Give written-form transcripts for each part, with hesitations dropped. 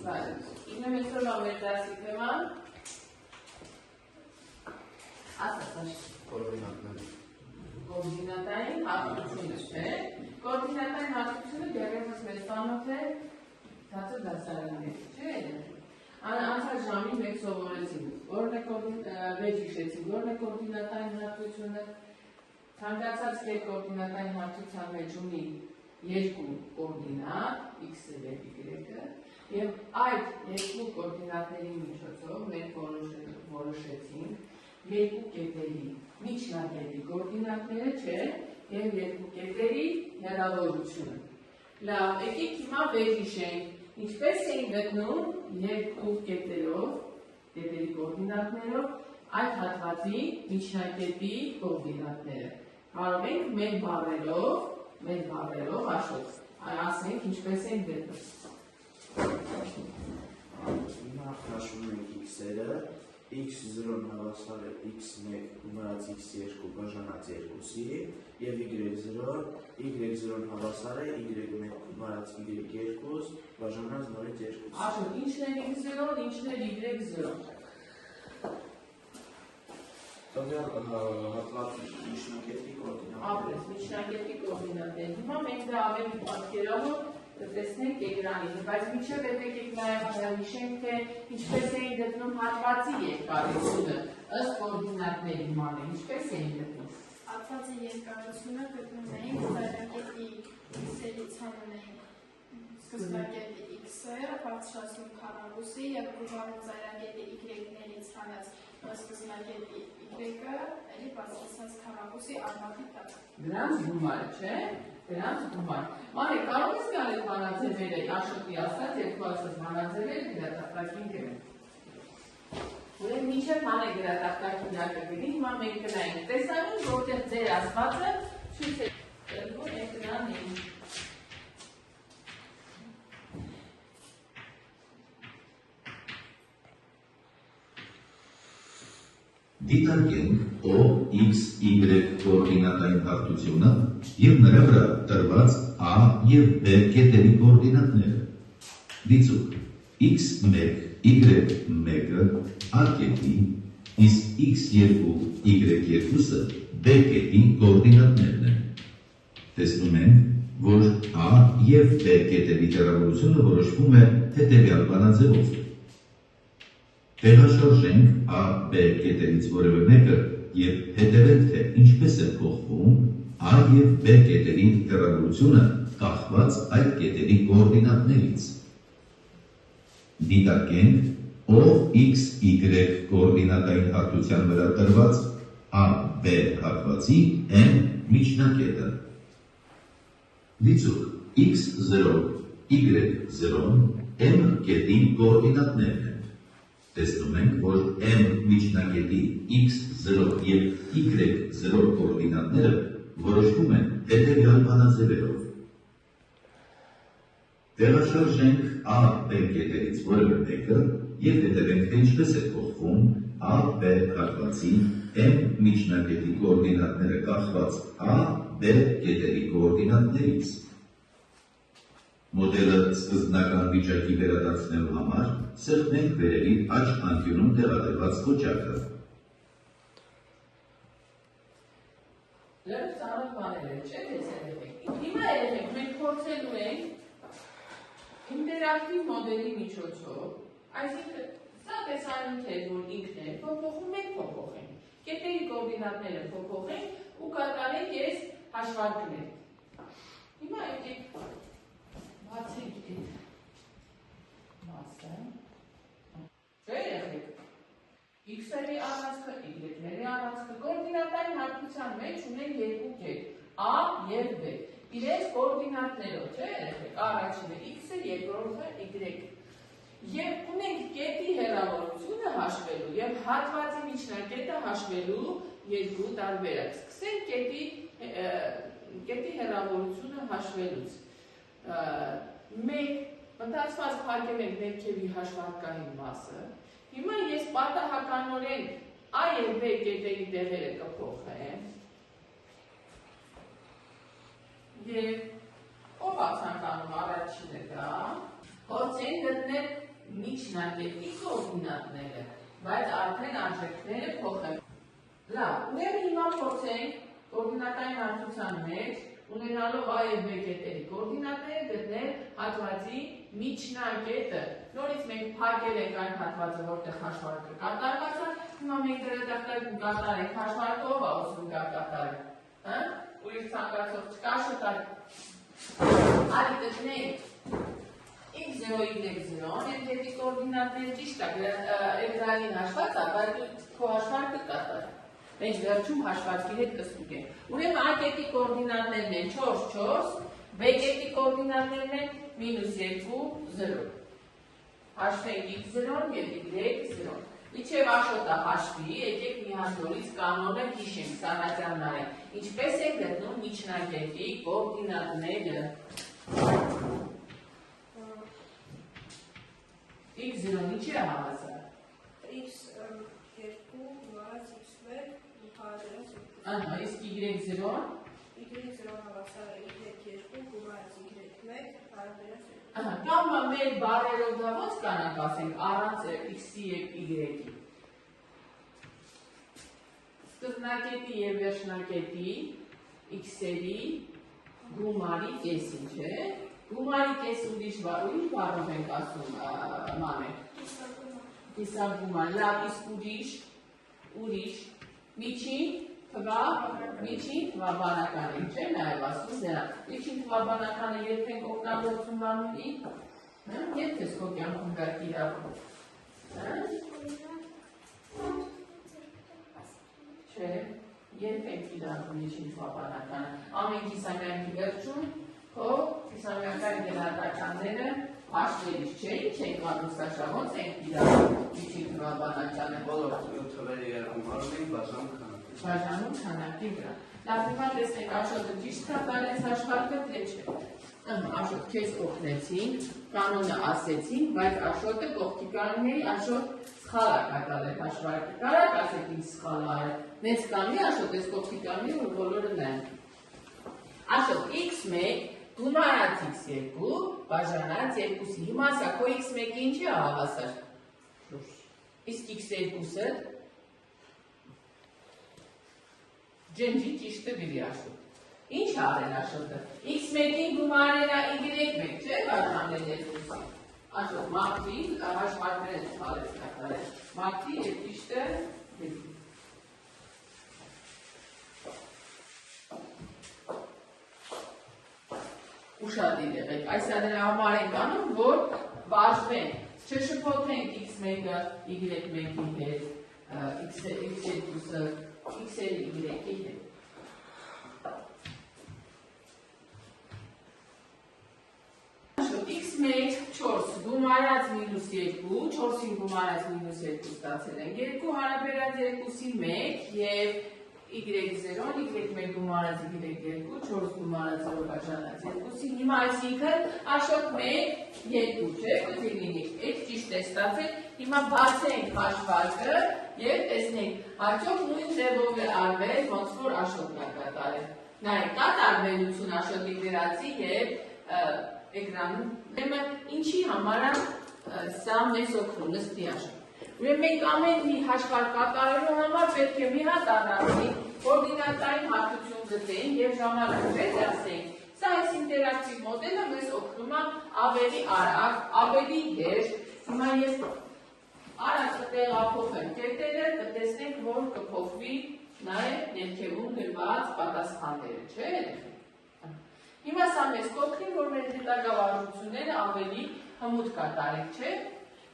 Ինը մեծորվա մեր դասի թեման ասացաշ կորդինատային հատկությունը չէ կորդինատային հատկությունը դերևս մեզ տանոթ է դացը դասարաններ չէ անցած ժամին մեկ սովորեցինք որն է վեճ հիշեցինք որն է կորդինատային հատկությունը ցանկացած կորդինատային հատկության մեջ ունի երկու կորդինատ x-ը եւ y-ը եւ այդ երկու կորդինատների միջոցով մենք որոշեցինք երկու կետերի միջնակետի կորդինատները չէ եւ երկու կետերի հեռավորությունը։ Լավ, եկեք հիմա վերհիշենք ինչպես էին գտնում երկու կետերի կորդինատներով այդ հատվածի միջնակետի կորդինատները։ Կարող ենք մեր բառերով ասենք ինչպես են գտնում։ Հիմա հաշվում ենք x-երը x0 հավասար է x1 գումարած x2 բաժանած 2-ի եւ y0 հավասար է y1 գումարած y2 բաժանած նորից 2-ի։ Աշոտ, ինչն է x0, ինչն է y0։ Տվյալ հատվածի միջնակետի կորդինատներ։ Ապրես, միջնակետի կորդինատներ։ Հիմա մենք դա ավելի պատկերավոր տեսնենք էկրանին, բայց մինչև եկեք նաև հիշենք, թե ինչպես էին գտնում հատվածի երկարությունը ըստ կորդինատների մանր, ինչպես էին գտնում։ Հատվածի երկարությունը գտնում էինք ծայրակետի x-երից հանում էինք սկզբնակետի x-ը, բարձրացնում քառակուսի եւ ուղղանում ծայրակետի y-ներից հանած սկզբնակետի y-ը, էլի բարձրացած քառակուսի արմատի տակ։ Դրանց գումարը, չէ՞։ Դրանց գումար։ Մանե, կարող ես գալ այդ բանաձևերը, Աշոտի ասած, երկու ասած բանաձևերը գրատախտակին գրեն։ Ուրեմն մինչև մանե գրատախտակին ակրգրի, հիմա մենք գնայինք տեսանուն, որտեղ ձեր ասվածը ցույց է տրվում էկրանին։ Դիտարկենք O, X, Y կորդինատային հատկությունը և նրա վրա տրված A և B կետերի կորդինատները։ Դիցուկ X1, Y1-ը A կետի, իսկ X2, Y2-ը B կետի կորդինատներն են։ Տեսնում ենք, որ A և B կետերի հեռավորությունը որոշվում է հետևյալ բանաձևով։ Տեղաշարժենք A, B կետերից որևէ մեկը և հետևենք, թե ինչպես է փոխվում A և B կետերի հեռավորությունը կախված այդ կետերի կորդինատներից։ Դիտարկենք O, X, Y կորդինատային հարթության վրա տրված A, B հատվածի M միջնակետը։ Դիցուկ X0, Y0 M կետի կորդինատներն են։ Տեսնում ենք, որ M միջնակետի X0 և Y0 կորդինատները որոշվում են հետևյալ բանաձևերով։ Տեղաշարժենք A, B կետերից որևէ մեկը և հետևենք, թե ինչպես է փոխվում A, B հատվածի M միջնակետի կորդինատները կախված A, B կետերի կորդինատներից։ Մոդելը սկզբնական վիճակի վերադարձնելու համար սեղմենք վերևի աջ անկյունում տեղադրված կոճակը։ Լավ ծանոթ բաներ են, չէ՞ դες երեխեք։ Հիմա երեխեք, մենք փորձելու ենք ինտերակտիվ մոդելի միջոցով, այսինքն սա տեսանյութ է, որ ինքն է, փոփոխում ենք փոփոխենք, կետերի կորդինատները փոփոխենք ու կատարենք այս հաշվարկներ։ Հիմա եկեք բացենք այդ մասը։ Չէ՞ երեխեք։ X-երի առանցքը, Y-ների առանցքը, կորդինատային հատկության մեջ ունենք երկու կետ, A և B։ Իրենց կորդինատներով, չէ՞ երեխեք, առաջինը X-ը, երկրորդը Y-ը։ Եվ ունենք կետի հեռավորությունը հաշվելու և հատվածի միջնակետը հաշվելու երկու տարբերակ։ Սկսենք կետի հեռավորությունը հաշվելուց։ Մտածված փակել ենք ներքևի հաշվարկային մասը։ Հիմա ես պատահականորեն A և B կետերի տեղերը կփոխեմ և ով ցանկանում առաջինը գա, փորձենք գտնել միջնակետի կոորդինատները, բայց արդեն արժեքները փոխել։ Լավ, ուրեմն հիմա փորձենք կոորդինատային հարթության մեջ ունենալով A եւ B կետերի կոորդինատները գտնել հատվածի միջնակետը։ Նորից մենք փակել ենք այն հատվածը, որտեղ հաշվարկը կատարված է, հիմա մենք դրադարձում կատարենք հաշվարկը, ով է ուզում կատարել։ Հա? Ուրիշ ցանկացող չկա, շտար։ Արի գտնենք x0, y0, այդ կետի կոորդինատները ճիշտ է, էկրանին հաշված է, բայց քո հաշվարկը կատարել։ Մենք վերջում հաշվարկի հետ կստուգենք։ Ուրեմն A կետի կոորդինատներն են 4, 4, B կետի կոորդինատներն են -2, 0։ Հաշվենք x0 և y0։ Իչև Աշոտը հաշվի, եկեք մի հատ նորից կանոնը հիշենք, Սարհատյանները։ Ինչպես են գտնում միջնակետի կոորդինատները։ x0-ն ինչի է հավասար։ x2 գումարած x1 հարավերած Ահա, իսկ y0-ն y0 հավասար է y2 գումարած y1 հարավերած Ահա, կամ մեր բարերով դա ոնց կանանք ասենք առանց x-ի և y-ի։ Սկզբնակետի և վերջնակետի x-երի գումարի կեսին, չէ։ Գումարի կես ուրիշ բառով ենք ասում մանենք։ Կիսագումար, լավ, իսկ ուրիշ, միջին թվաբանական ենք, չէ, նաև ասում դրա։ Միջին թվաբանականը երբ ենք օգտագործում բանունի, երբ ես քո կյանքում գա կիրառում։ Չէ, երբ ենք կիրառում միջին թվաբանականը։ Ամեն կիսամյակի վերջում քո կիսամյակային գնահատականները հաշվելիս չէ, ինչ ենք անում սա շա, ոնց ենք կիրառում միջին թվաբանականը բոլոր թվերը երկու ենք բաժանում քանակի վրա։ Լավ, հիմա տեսնենք Աշոտը ճիշտ կատարեց հաշվարկը, թե չէ։ Աշոտ, քեզ օգնեցինք, կանոնը ասեցինք, բայց Աշոտը կողքի կանոնների Աշոտ սխալ է կատարել հաշվարկը։ Կարակ ասեք ինչ սխալ է արել։ Մեծ կանի Աշոտ, այս կողքի կանոնի, որ բոլորը նայեն։ Աշոտ, x1 գումարած x2 բաժանած 2-ի։ Հիմա սա քո x1-ը ինչի է հավասար։ Իսկ x2-ը ջնջի ճիշտը գրի Աշոտ։ Ինչ արել Աշոտը։ x1-ին գումարել է y1, չէ՞ բաժանել 2-ի։ Աշոտ, մաղթի, հաշվարկները սխալ ես կատարել։ Մաղթի և ճիշտը գրի։ Ուշադիր եղեք, այս դրա համար ենք անում, որ բաժվենք, չշփոթենք x1-ը y1-ի հետ, x2-ը x-ը y-ի հետ։ x1 4 գումարած -2, 4-ին գումարած -2 ստացել ենք 2 հարաբերած 2-ի 1 և y0, y1 գումարած y2, 4 գումարած 0 բաժանած 2-ի, հիմա այսինքն Աշոտ 1, 2, չէ, պետք է լինի, այդ ճիշտ է ստացել, հիմա բացենք հաշվարկը և տեսնենք, հաջող նույն ձևով է արվել, ոնց որ Աշոտն է կատարել։ Նայեք, կա տարբերություն Աշոտի գրածի և էկրանում, ինչի համար սա մեզ օգնում, նստի Աշոտ։ Ուրեմն մենք ամեն մի հաշվարկ կատարելու համար պետք է մի հատ առանձին կոորդինատային հարթություն գտենք և ժամանակ վեց ասենք, սա այս ինտերակտիվ մոդելը մեզ օգնում է ավելի արագ, ավելի հեշտ, հիմա ես արագ կտեղափոխեմ կետերը, կտեսնենք, որ կփոխվի նաև ներքևում գրված պատասխանները, չէ՞։ Հիմա սա մեզ կօգնի, որ մեր հետագա վարժությունները ավելի հմուտ կատարենք, չէ՞։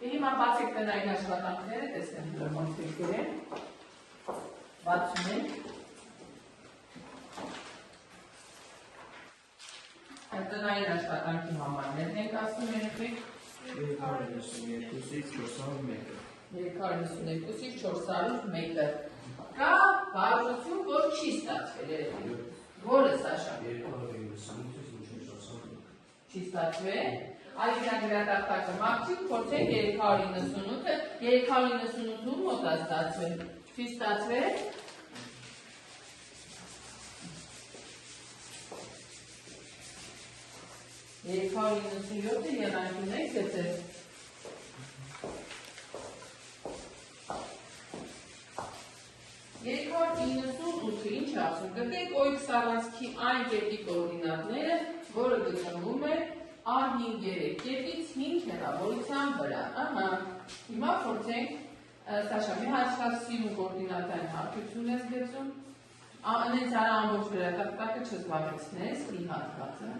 Հիմա բացեք տնային աշխատանքները, տեսնենք որ ոնց ենք գրել, բացում ենք, տնային աշխատանքի համարներն ենք ասում երբեք, 392-ից 401-ը 392-ից 401-ը, կա վարժություն, որ չի ստացվել, որը Սաշա, 298-ից 401 չի ստացվել, Ալիքյան գրատախտակը մաղթիկ, փորձենք 398-ը, 398-ում մոտ է ստացվել, չի ստացվել, 397-ը եղանք ունենք գծել, ինչ է ասում, գտեք OX առանցքի այն կետի կոորդինատները, որը գտնվում է A5-3 կետից 5 հեռավորության վրա։ Ահա, հիմա փորձենք, Սաշա, մի հաշվասիրում կոորդինատային հարթություն ես գծում, անենց արա ամբողջ գրատակտակը չզբաղեցնես, մի հատվածը,